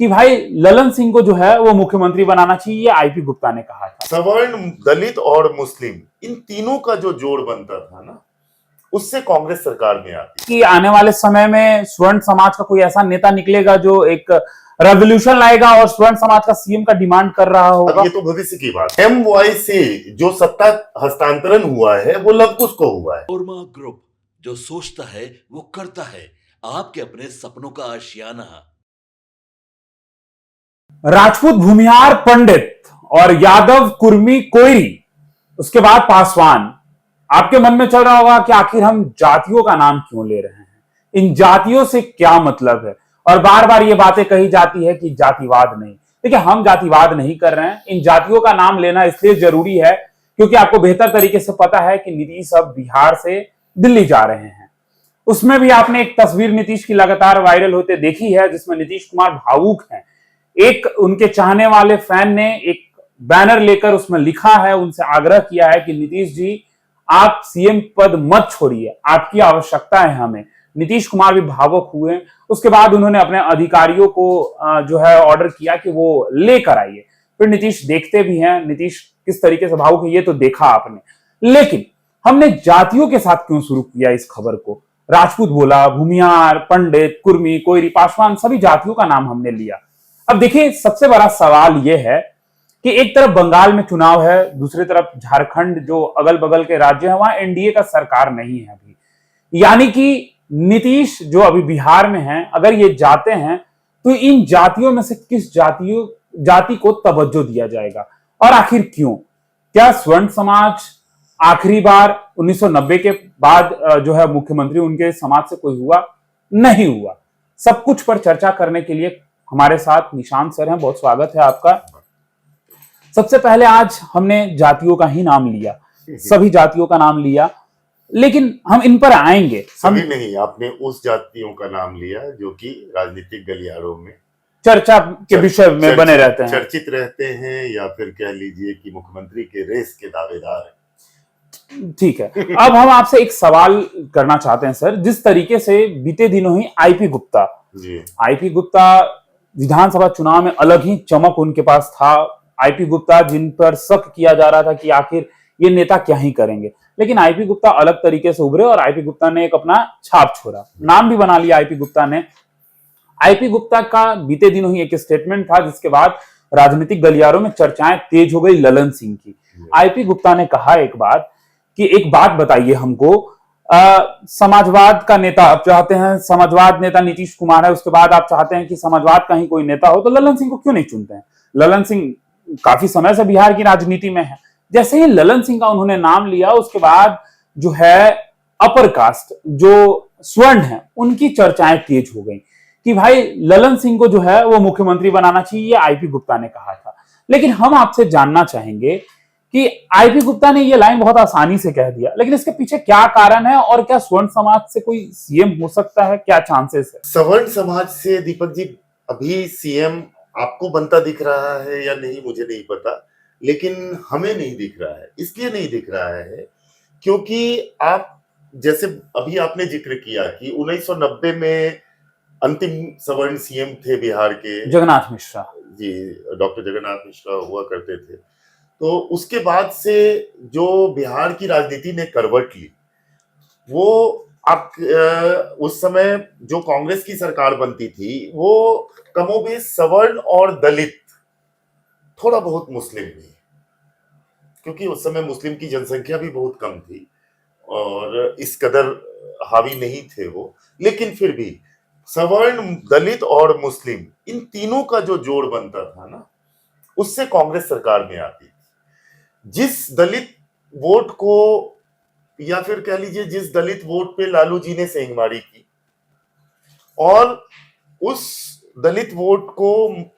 कि भाई ललन सिंह को जो है वो मुख्यमंत्री बनाना चाहिए, ये आईपी गुप्ता ने कहा था। सवर्ण, दलित और मुस्लिम, इन तीनों का जो जोड़ बनता था ना, उससे कांग्रेस सरकार में आती कि आने वाले समय में स्वर्ण समाज का कोई ऐसा नेता निकलेगा जो एक रेवोल्यूशन लाएगा और स्वर्ण समाज का सीएम का डिमांड कर रहा होगा। अब ये तो भविष्य की बात है। MY से जो सत्ता हस्तांतरण हुआ है वो लव कुश को हुआ है। ओरमा ग्रुप, जो सोचता है वो करता है, आपके अपने सपनों का आशियाना। राजपूत भूमिहार पंडित और यादव कुर्मी कोयरी, उसके बाद पासवान। आपके मन में चल रहा होगा कि आखिर हम जातियों का नाम क्यों ले रहे हैं, इन जातियों से क्या मतलब है, और बार बार ये बातें कही जाती है कि जातिवाद नहीं। देखिए, हम जातिवाद नहीं कर रहे हैं। इन जातियों का नाम लेना इसलिए जरूरी है क्योंकि आपको बेहतर तरीके से पता है कि नीतीश अब बिहार से दिल्ली जा रहे हैं। उसमें भी आपने एक तस्वीर नीतीश की लगातार वायरल होते देखी है जिसमें नीतीश कुमार भावुक हैं। एक उनके चाहने वाले फैन ने एक बैनर लेकर उसमें लिखा है, उनसे आग्रह किया है कि नीतीश जी आप सीएम पद मत छोड़िए, आपकी आवश्यकता है हमें। नीतीश कुमार भी भावुक हुए। उसके बाद उन्होंने अपने अधिकारियों को जो है ऑर्डर किया कि वो लेकर आइए। फिर नीतीश देखते भी हैं, नीतीश किस तरीके से भावुक है ये तो देखा आपने। लेकिन हमने जातियों के साथ क्यों शुरू किया इस खबर को? राजपूत बोला, भूमिहार, पंडित, कुर्मी, कोयरी, पासवान, सभी जातियों का नाम हमने लिया। अब देखिए, सबसे बड़ा सवाल यह है कि एक तरफ बंगाल में चुनाव है, दूसरी तरफ झारखंड जो अगल बगल के राज्य है वहां एनडीए का सरकार नहीं है अभी। यानी कि नीतीश जो अभी बिहार में हैं, अगर ये जाते हैं तो इन जातियों में से किस जाति को तवज्जो दिया जाएगा, और आखिर क्यों? क्या स्वर्ण समाज आखिरी बार 1990 के बाद जो है मुख्यमंत्री उनके समाज से कोई हुआ? नहीं हुआ। सब कुछ पर चर्चा करने के लिए हमारे साथ निशांत सर हैं, बहुत स्वागत है आपका। सबसे पहले आज हमने जातियों का ही नाम लिया, सभी जातियों का नाम लिया, लेकिन हम इन पर आएंगे। सभी नहीं, आपने उस जातियों का नाम लिया जो कि राजनीतिक गलियारों में चर्चा के विषय में बने रहते हैं, चर्चित रहते हैं, या फिर कह लीजिए कि मुख्यमंत्री के रेस के दावेदार हैं। ठीक है। अब हम आपसे एक सवाल करना चाहते हैं सर। जिस तरीके से बीते दिनों ही आईपी गुप्ता विधानसभा चुनाव में अलग ही चमक उनके पास था। आईपी गुप्ता जिन पर शक किया जा रहा था कि आखिर ये नेता क्या ही करेंगे, लेकिन आईपी गुप्ता अलग तरीके से उभरे और आईपी गुप्ता ने एक अपना छाप छोड़ा, नाम भी बना लिया आईपी गुप्ता ने। आईपी गुप्ता का बीते दिनों ही एक स्टेटमेंट था जिसके बाद राजनीतिक गलियारों में चर्चाएं तेज हो गई ललन सिंह की। आईपी गुप्ता ने कहा एक बात कि एक बात बताइए हमको, समाजवाद का नेता आप चाहते हैं, समाजवाद नेता नीतीश कुमार है, उसके बाद आप चाहते हैं कि समाजवाद का ही कोई नेता हो, तो ललन सिंह को क्यों नहीं चुनते हैं? ललन सिंह काफी समय से बिहार की राजनीति में है। जैसे ही ललन सिंह का उन्होंने नाम लिया, उसके बाद जो है अपर कास्ट जो स्वर्ण है उनकी चर्चाएं तेज हो गई कि भाई ललन सिंह को जो है वो मुख्यमंत्री बनाना चाहिए, ये आईपी गुप्ता ने कहा था। लेकिन हम आपसे जानना चाहेंगे कि आईपी गुप्ता ने ये लाइन बहुत आसानी से कह दिया, लेकिन इसके पीछे क्या कारण है, और क्या स्वर्ण समाज से कोई सीएम हो सकता है? क्या चांसेस है? सवर्ण समाज से दीपक जी अभी सीएम आपको बनता दिख रहा है या नहीं मुझे नहीं पता, लेकिन हमें नहीं दिख रहा है। इसलिए नहीं दिख रहा है क्योंकि आप जैसे अभी आपने जिक्र किया कि 1990 में अंतिम सवर्ण सीएम थे बिहार के जगन्नाथ मिश्रा जी, डॉक्टर जगन्नाथ मिश्रा हुआ करते थे। तो उसके बाद से जो बिहार की राजनीति ने करवट ली, वो आप उस समय जो कांग्रेस की सरकार बनती थी वो कमोबेश सवर्ण और दलित, थोड़ा बहुत मुस्लिम भी, क्योंकि उस समय मुस्लिम की जनसंख्या भी बहुत कम थी और इस कदर हावी नहीं थे वो, लेकिन फिर भी सवर्ण, दलित और मुस्लिम, इन तीनों का जो जोड़ बनता था ना, उससे कांग्रेस सरकार में आती थी। जिस दलित वोट को, या फिर कह लीजिए जिस दलित वोट पे लालू जी ने सेंधमारी की और उस दलित वोट को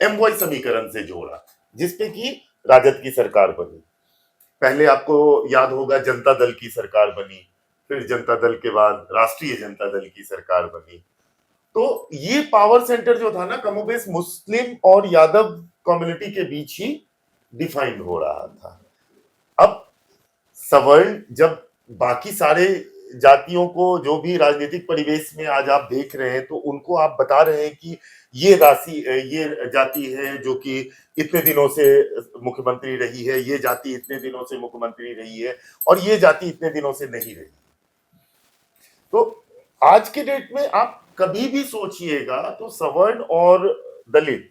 MY समीकरण से जोड़ा, जिसपे कि राजद की सरकार बनी। पहले आपको याद होगा जनता दल की सरकार बनी, फिर जनता दल के बाद राष्ट्रीय जनता दल की सरकार बनी। तो ये पावर सेंटर जो था ना, कमोबेश मुस्लिम और यादव कम्युनिटी के बीच ही डिफाइन हो रहा था। अब सवर्ण जब बाकी सारे जातियों को, जो भी राजनीतिक परिवेश में आज आप देख रहे हैं, तो उनको आप बता रहे हैं कि ये राशि, ये जाति है जो कि इतने दिनों से मुख्यमंत्री रही है, ये जाति इतने दिनों से मुख्यमंत्री रही है, और ये जाति इतने दिनों से नहीं रही। तो आज के डेट में आप कभी भी सोचिएगा तो सवर्ण और दलित,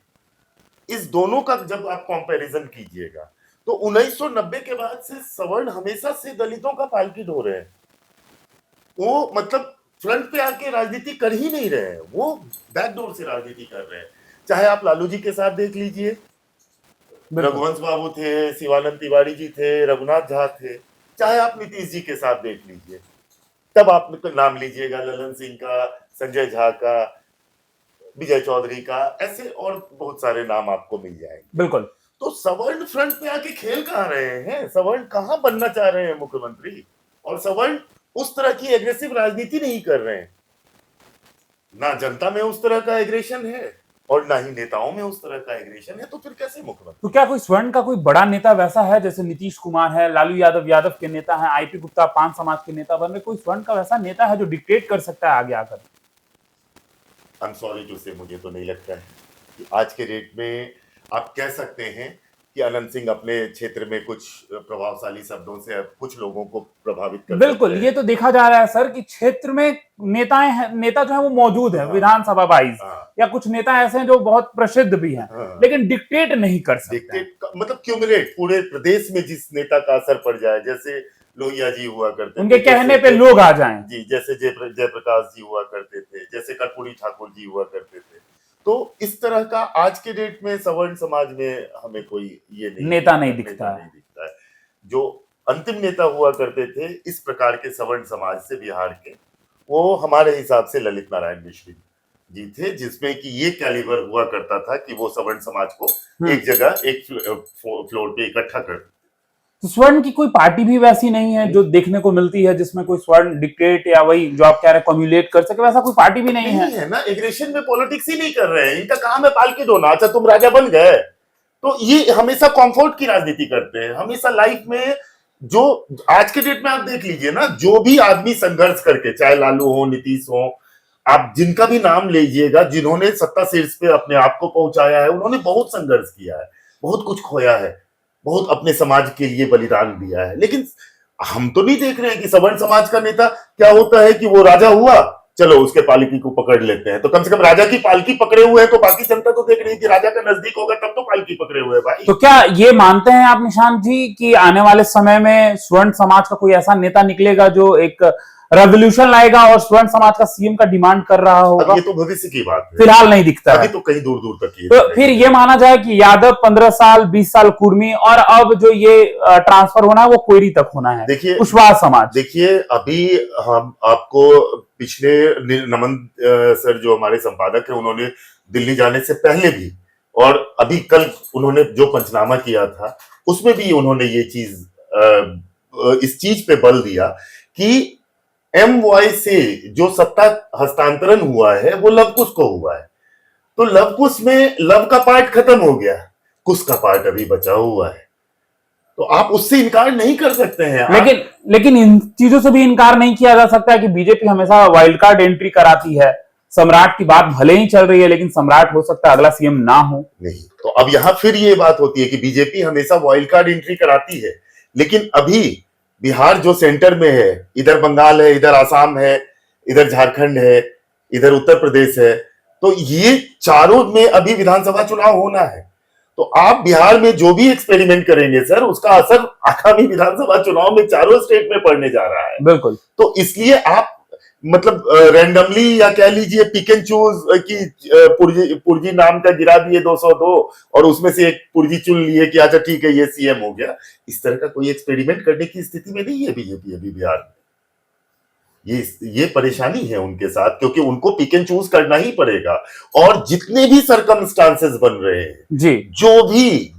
इस दोनों का जब आप कंपैरिजन कीजिएगा तो 1990 के बाद से सवर्ण हमेशा से दलितों का पालकी ढो रहे हैं। वो मतलब फ्रंट पे आके राजनीति कर ही नहीं रहे हैं, वो बैकडोर से राजनीति कर रहे हैं। चाहे आप लालू जी के साथ देख लीजिए, रघुवंश बाबू थे, शिवानंद तिवारी जी थे, रघुनाथ झा थे, चाहे आप नीतीश जी के साथ देख लीजिए, तब आप नाम लीजिएगा ललन सिंह का, संजय झा का, विजय चौधरी का, ऐसे और बहुत सारे नाम आपको मिल जाएंगे। बिल्कुल। तो सवर्ण फ्रंट पे आके खेल कहाँ रहे हैं? सवर्ण कहाँ बनना चाह रहे हैं मुख्यमंत्री? और सवर्ण उस तरह की एग्रेसिव राजनीति नहीं कर रहे हैं। ना जनता में उस तरह का एग्रेशन है और ना ही नेताओं में उस तरह का एग्रेशन है, तो फिर कैसे मुख्यमंत्री? तो क्या कोई स्वर्ण का कोई बड़ा नेता वैसा है, जैसे नीतीश कुमार है, लालू यादव यादव के नेता हैं, आईपी गुप्ता पान समाज के नेता बन रहे, कोई स्वर्ण का वैसा नेता है जो डिक्टेट कर सकता है आगे आकर? आई एम सॉरी टू से, मुझे तो नहीं लगता है कि आज के डेट में आप कह सकते हैं कि अनंत सिंह अपने क्षेत्र में कुछ प्रभावशाली शब्दों से कुछ लोगों को प्रभावित कर बिल्कुल, सकते हैं। ये तो देखा जा रहा है सर कि क्षेत्र में नेता जो है वो मौजूद है, हाँ। विधानसभा वाइज, हाँ। या कुछ नेता ऐसे हैं जो बहुत प्रसिद्ध भी हैं, हाँ। लेकिन डिक्टेट नहीं कर सकते। डिक्टेट मतलब क्यूमुलेट पूरे प्रदेश में जिस नेता का असर पड़ जाए, जैसे लोहिया जी हुआ करते उनके थे, कहने जैसे पे लोग आ जाएं। जी, जैसे जयप्रकाश जी हुआ करते थे, जैसे कर्पूरी ठाकुर जी हुआ करते थे। तो इस तरह का आज के डेट में सवर्ण समाज में हमें कोई ये नहीं नेता नहीं दिखता है। जो अंतिम नेता हुआ करते थे इस प्रकार के सवर्ण समाज से बिहार के, वो हमारे हिसाब से ललित नारायण मिश्र जी थे, जिसमें कि ये कैलिबर हुआ करता था कि वो सवर्ण समाज को एक जगह एक फ्लोर पे इकट्ठा कर। तो स्वर्ण की कोई पार्टी भी वैसी नहीं है जो देखने को मिलती है जिसमें कोई स्वर्ण डिक्टेट या वही जो आप कह रहे हैं कम्युलेट कर सके, वैसा कोई पार्टी भी नहीं है ना। एग्रेशन में पॉलिटिक्स ही नहीं कर रहे हैं, इनका काम है पालकी ढोना। अच्छा तुम राजा बन गए, तो ये हमेशा कंफर्ट की राजनीति करते हैं, हमेशा लाइफ में। जो आज के डेट में आप देख लीजिए ना, जो भी आदमी संघर्ष करके, चाहे लालू हो, नीतीश हो, आप जिनका भी नाम लीजिएगा, जिन्होंने सत्ता शीर्ष पे अपने आप को पहुंचाया है, उन्होंने बहुत संघर्ष किया है, बहुत कुछ खोया है, बहुत अपने समाज के लिए बलिदान दिया है। लेकिन हम तो नहीं देख रहे हैं कि सवर्ण समाज का नेता क्या होता है कि वो राजा हुआ, चलो उसके पालकी को पकड़ लेते हैं। तो कम से कम राजा की पालकी पकड़े हुए हैं तो बाकी जनता तो देख रही है कि राजा का नजदीक होगा तब तो पालकी पकड़े हुए हैं भाई। तो क्या ये मानते हैं आप निशांत जी कि आने वाले समय में स्वर्ण समाज का कोई ऐसा नेता निकलेगा जो एक रेवोल्यूशन लाएगा और स्वर्ण समाज का सीएम का डिमांड कर रहा होगा? ये तो भविष्य की बात है, फिलहाल नहीं दिखता अभी है। तो कहीं दूर दूर तक ही। तो फिर ये माना जाए कि यादव 15 साल 20 साल कुर्मी, और अब जो ये ट्रांसफर होना है वो कोयरी तक होना है, देखिए कुशवाहा समाज। देखिए अभी हम आपको पिछले नमन सर जो हमारे संपादक है, उन्होंने दिल्ली जाने से पहले भी और अभी कल उन्होंने जो पंचनामा किया था उसमें भी उन्होंने ये चीज इस चीज पे बल दिया कि MY से जो सत्ता हस्तांतरण हुआ है वो लव कुश को हुआ है। तो लव कुश में लव का पार्ट खत्म हो गया, कुश का पार्ट अभी बचा हुआ है, तो आप उससे इनकार नहीं कर सकते हैं। लेकिन इन चीजों से भी इनकार नहीं किया जा सकता है कि बीजेपी हमेशा वाइल्ड कार्ड एंट्री कराती है। सम्राट की बात भले ही चल रही है, लेकिन सम्राट हो सकता है अगला सीएम ना हो। नहीं, तो अब यहां फिर ये बात होती है कि बीजेपी हमेशा वाइल्ड कार्ड एंट्री कराती है, लेकिन अभी बिहार जो सेंटर में है, इधर बंगाल है, इधर आसाम है, इधर झारखंड है, इधर उत्तर प्रदेश है, तो ये चारों में अभी विधानसभा चुनाव होना है। तो आप बिहार में जो भी एक्सपेरिमेंट करेंगे सर, उसका असर आगामी विधानसभा चुनाव में चारों स्टेट में पड़ने जा रहा है। बिल्कुल। तो इसलिए आप मतलब रैंडमली या कह लीजिए पिक एंड चूज की पुर्जी नाम का गिरा दिए 202 और उसमें से एक पुर्जी चुन लिए कि अच्छा ठीक है ये सीएम हो गया, इस तरह का कोई एक्सपेरिमेंट करने की स्थिति में नहीं है बीजेपी अभी बिहार में। ये परेशानी है उनके साथ, क्योंकि उनको पिक एंड चूज करना ही पड़ेगा। और जितने भी सर्कमस्टांसेस बन रहे हैं जी, जो भी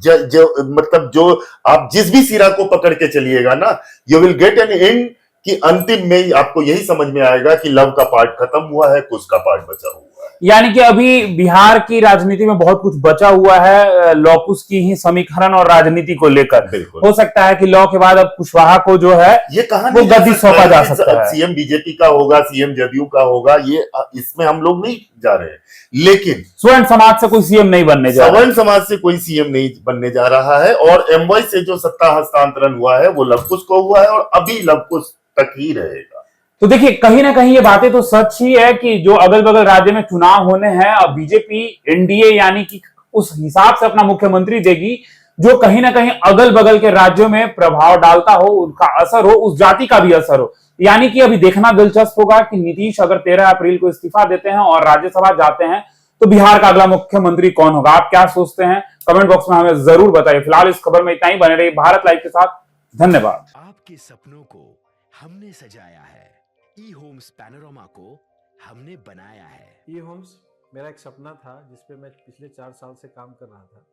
मतलब जो आप जिस भी सिरा को पकड़ के चलिएगा ना, you will get an and कि अंतिम में आपको यही समझ में आएगा कि लव का पार्ट खत्म हुआ है, कुश का पार्ट बचा हुआ है। यानी कि अभी बिहार की राजनीति में बहुत कुछ बचा हुआ है, लॉकुश की ही समीकरण और राजनीति को लेकर। बिल्कुल। हो सकता है कि लॉ के बाद अब कुशवाहा को जो है ये कहा वो नहीं जा गद्दी सकता सौंपा जा कि सकता है। सीएम बीजेपी का होगा, सीएम जदयू का होगा, ये इसमें हम लोग नहीं जा रहे हैं। लेकिन स्वर्ण समाज से कोई सीएम नहीं बनने जा रहा सवर्ण समाज से कोई सीएम नहीं बनने जा रहा है, और एमवाई से जो सत्ता हस्तांतरण हुआ है वो लवकुश को हुआ है और अभी लवकुश तक ही रहेगा। तो देखिए, कहीं ना कहीं ये बातें तो सच ही है कि जो अगल बगल राज्य में चुनाव होने हैं, अब बीजेपी एनडीए यानी कि उस हिसाब से अपना मुख्यमंत्री देगी जो कहीं ना कहीं अगल बगल के राज्यों में प्रभाव डालता हो, उनका असर हो, उस जाति का भी असर हो। यानी कि अभी देखना दिलचस्प होगा कि नीतीश अगर 13 अप्रैल को इस्तीफा देते हैं और राज्यसभा जाते हैं तो बिहार का अगला मुख्यमंत्री कौन होगा। आप क्या सोचते हैं, कमेंट बॉक्स में हमें जरूर बताइए। फिलहाल इस खबर में इतना ही। बने रहिए भारत लाइव के साथ। धन्यवाद। आपके सपनों को हमने सजाया है, ई होम्स पैनोरामा को हमने बनाया है। ई होम्स मेरा एक सपना था जिसपे मैं पिछले 4 साल से काम कर रहा था।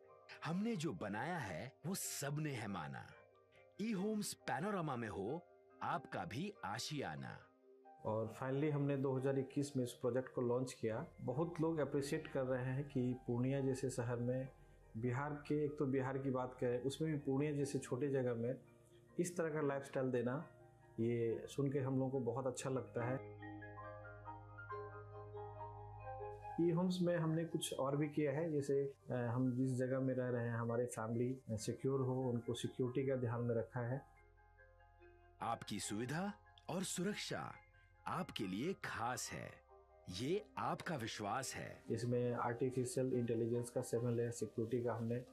हमने जो बनाया है वो सबने है माना। ई होम्स पैनोरामा में हो आपका भी आशियाना। और फाइनली हमने 2021 में इस प्रोजेक्ट को लॉन्च किया। बहुत लोग अप्रिशिएट कर रहे हैं कि पूर्णिया जैसे शहर में, बिहार के, एक तो बिहार की बात करें उसमें भी पूर्णिया जैसे छोटे जगह में इस तरह का लाइफस्टाइल देना, ये सुन के हम लोगों को बहुत अच्छा लगता है। ई होम्स में हमने कुछ और भी किया है, जैसे हम जिस जगह में रह रहे हैं हमारे फैमिली सिक्योर हो, उनको सिक्योरिटी का ध्यान में रखा है। आपकी सुविधा और सुरक्षा आपके लिए खास है, ये आपका विश्वास है। इसमें आर्टिफिशियल इंटेलिजेंस का 7 लेयर सिक्योरिटी का हमने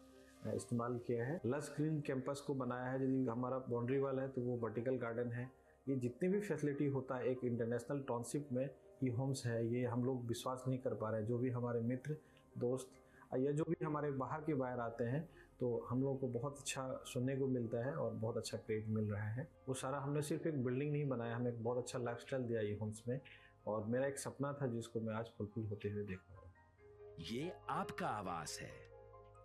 इस्तेमाल किया है। लस ग्रीन कैंपस को बनाया है। यदि हमारा बाउंड्री वाल है तो वो वर्टिकल गार्डन है। ये जितनी भी फैसिलिटी होता है एक इंटरनेशनल टाउनशिप में ई होम्स है, ये हम लोग विश्वास नहीं कर पा रहे हैं। जो भी हमारे मित्र दोस्त या जो भी हमारे बाहर के बाहर आते हैं तो हम लोगों को बहुत अच्छा सुनने को मिलता है और बहुत अच्छा क्रेडिट मिल रहा है। वो सारा हमने सिर्फ एक बिल्डिंग नहीं बनाया, हमें एक बहुत अच्छा लाइफस्टाइल दिया ई होम्स में, और मेरा एक सपना था जिसको मैं आज फुलफिल होते हुए देख रहा हूँ। ये आपका आवास है।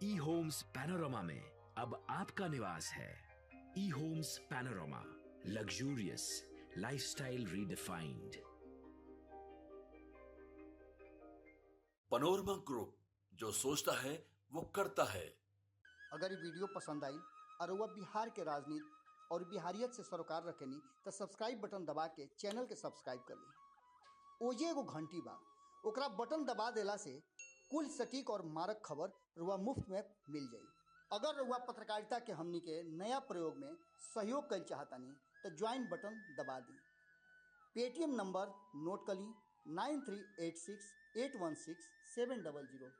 ई होम्स पैनोरामा में अब आपका निवास है। E homes panorama, luxurious lifestyle redefined. Panorama group, जो सोचता है वो करता है। अगर ये वीडियो पसंद आई और वह बिहार के राजनीति और बिहारियत से सरोकार रखेनी तो सब्सक्राइब बटन दबा के चैनल के सब्सक्राइब कर ली। ओजे एगो घंटी बा, ओकरा बटन दबा देला से कुल सटीक और मारक खबर रुआ मुफ्त में मिल जाई। अगर रुआ पत्रकारिता के हमनी के नया प्रयोग में सहयोग कर चाहतानी तो ज्वाइन बटन दबा दी। पेटीएम नंबर नोट कर ली 9386816700।